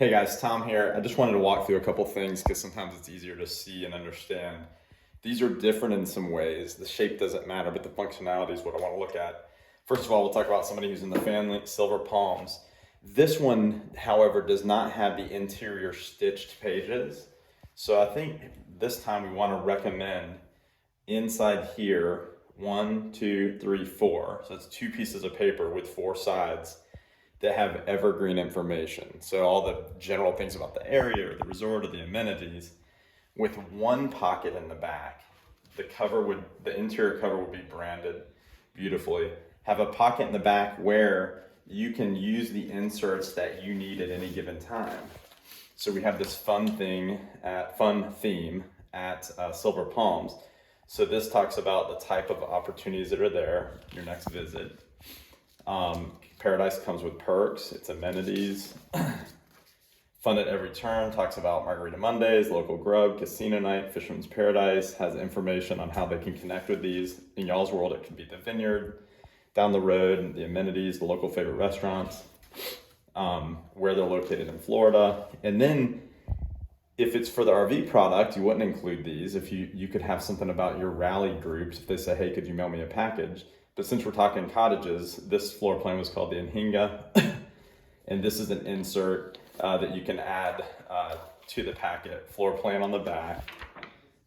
Hey guys, Tom here. I just wanted to walk through a couple things because sometimes it's easier to see and understand. These are different in some ways. The shape doesn't matter, but the functionality is what I want to look at. First of all, we'll talk about somebody who's in the family, Silver Palms. This one, however, does not have the interior stitched pages. So I think this time we want to recommend inside here, 1, 2, 3, 4. So it's 2 pieces of paper with 4 sides that have evergreen information. So all the general things about the area or the resort or the amenities, with 1 pocket in the back. The interior cover would be branded beautifully. Have a pocket in the back where you can use the inserts that you need at any given time. So we have this fun theme at Silver Palms. So this talks about the type of opportunities that are there, your next visit. Paradise comes with perks, it's amenities. Fun at every turn, talks about Margarita Mondays, local grub, casino night, Fisherman's Paradise, has information on how they can connect with these. In y'all's world, it could be the vineyard, down the road, the amenities, the local favorite restaurants, where they're located in Florida. And then if it's for the RV product, you wouldn't include these. If you could have something about your rally groups, if they say, hey, could you mail me a package? But since we're talking cottages, this floor plan was called the Anhinga. And this is an insert that you can add to the packet. Floor plan on the back,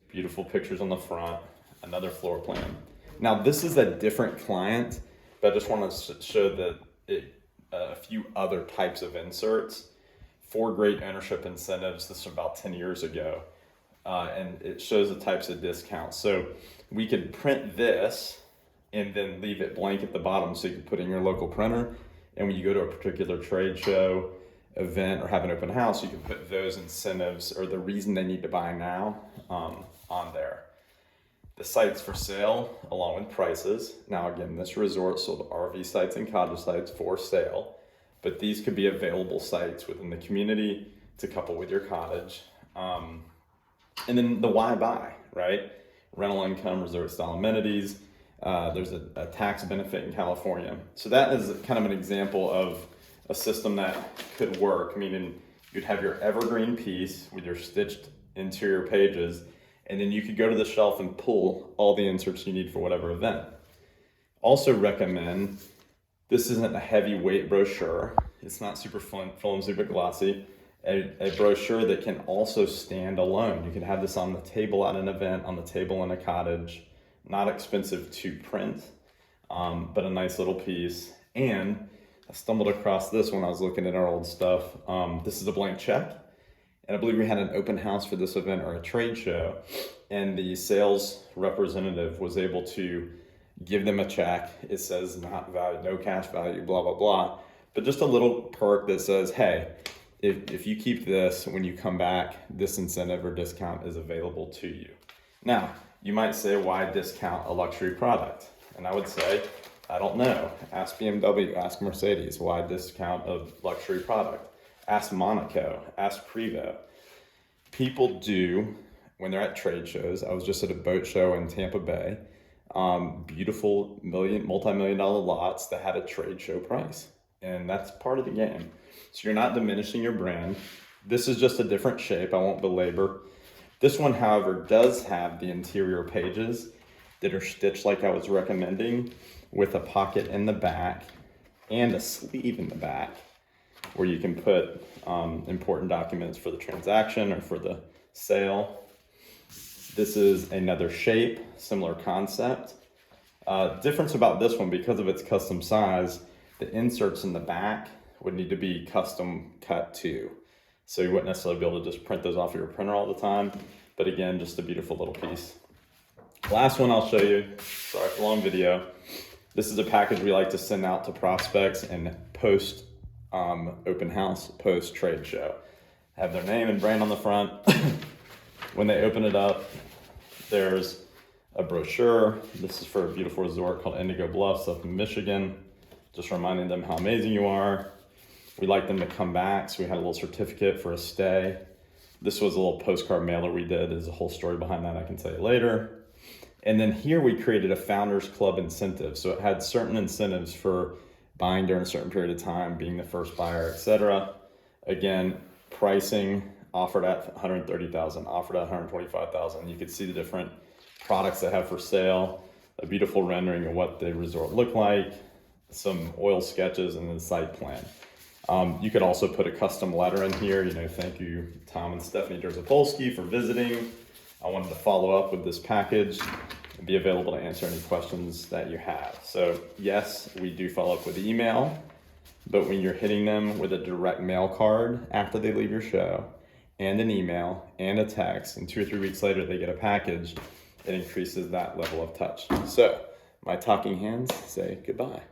beautiful pictures on the front, another floor plan. Now this is a different client, but I just want to show that a few other types of inserts. 4 great ownership incentives. This was about 10 years ago. And it shows the types of discounts. So we could print this and then leave it blank at the bottom so you can put in your local printer. And when you go to a particular trade show, event, or have an open house, you can put those incentives or the reason they need to buy now on there. The sites for sale along with prices. Now again, this resort sold RV sites and cottage sites for sale, but these could be available sites within the community to couple with your cottage. And then the why buy, right? Rental income, resort style amenities. There's a tax benefit in California. So that is kind of an example of a system that could work, meaning you'd have your evergreen piece with your stitched interior pages, and then you could go to the shelf and pull all the inserts you need for whatever event. Also recommend, this isn't a heavyweight brochure. It's not super full and super glossy. A brochure that can also stand alone. You can have this on the table at an event, on the table in a cottage. Not expensive to print, but a nice little piece. And I stumbled across this when I was looking at our old stuff. This is a blank check. And I believe we had an open house for this event or a trade show. And the sales representative was able to give them a check. It says not value, no cash value, blah, blah, blah. But just a little perk that says, hey, if you keep this, when you come back, this incentive or discount is available to you. Now, you might say, why discount a luxury product? And I would say, I don't know. Ask BMW, ask Mercedes, why discount a luxury product? Ask Monaco, ask Prevost. People do, when they're at trade shows, I was just at a boat show in Tampa Bay, beautiful multi-million dollar lots that had a trade show price. And that's part of the game. So you're not diminishing your brand. This is just a different shape, I won't belabor. This one, however, does have the interior pages that are stitched like I was recommending, with a pocket in the back and a sleeve in the back where you can put important documents for the transaction or for the sale. This is another shape, similar concept. Difference about this one, because of its custom size, the inserts in the back would need to be custom cut too. So you wouldn't necessarily be able to just print those off of your printer all the time. But again, just a beautiful little piece. Last one I'll show you, sorry for a long video. This is a package we like to send out to prospects and post open house, post trade show. Have their name and brand on the front. When they open it up, there's a brochure. This is for a beautiful resort called Indigo Bluffs up in Michigan. Just reminding them how amazing you are. We like them to come back, so we had a little certificate for a stay. This was a little postcard mailer we did. There's a whole story behind that I can tell you later. And then here we created a Founders Club incentive. So it had certain incentives for buying during a certain period of time, being the first buyer, etc. Again, pricing, offered at 130,000, offered at 125,000. You can see the different products they have for sale, a beautiful rendering of what the resort looked like, some oil sketches, and then site plan. You could also put a custom letter in here, thank you Tom and Stephanie Derzapolsky for visiting. I wanted to follow up with this package and be available to answer any questions that you have. So yes, we do follow up with email, but when you're hitting them with a direct mail card after they leave your show, and an email and a text, and 2 or 3 weeks later they get a package, it increases that level of touch. So my talking hands say goodbye.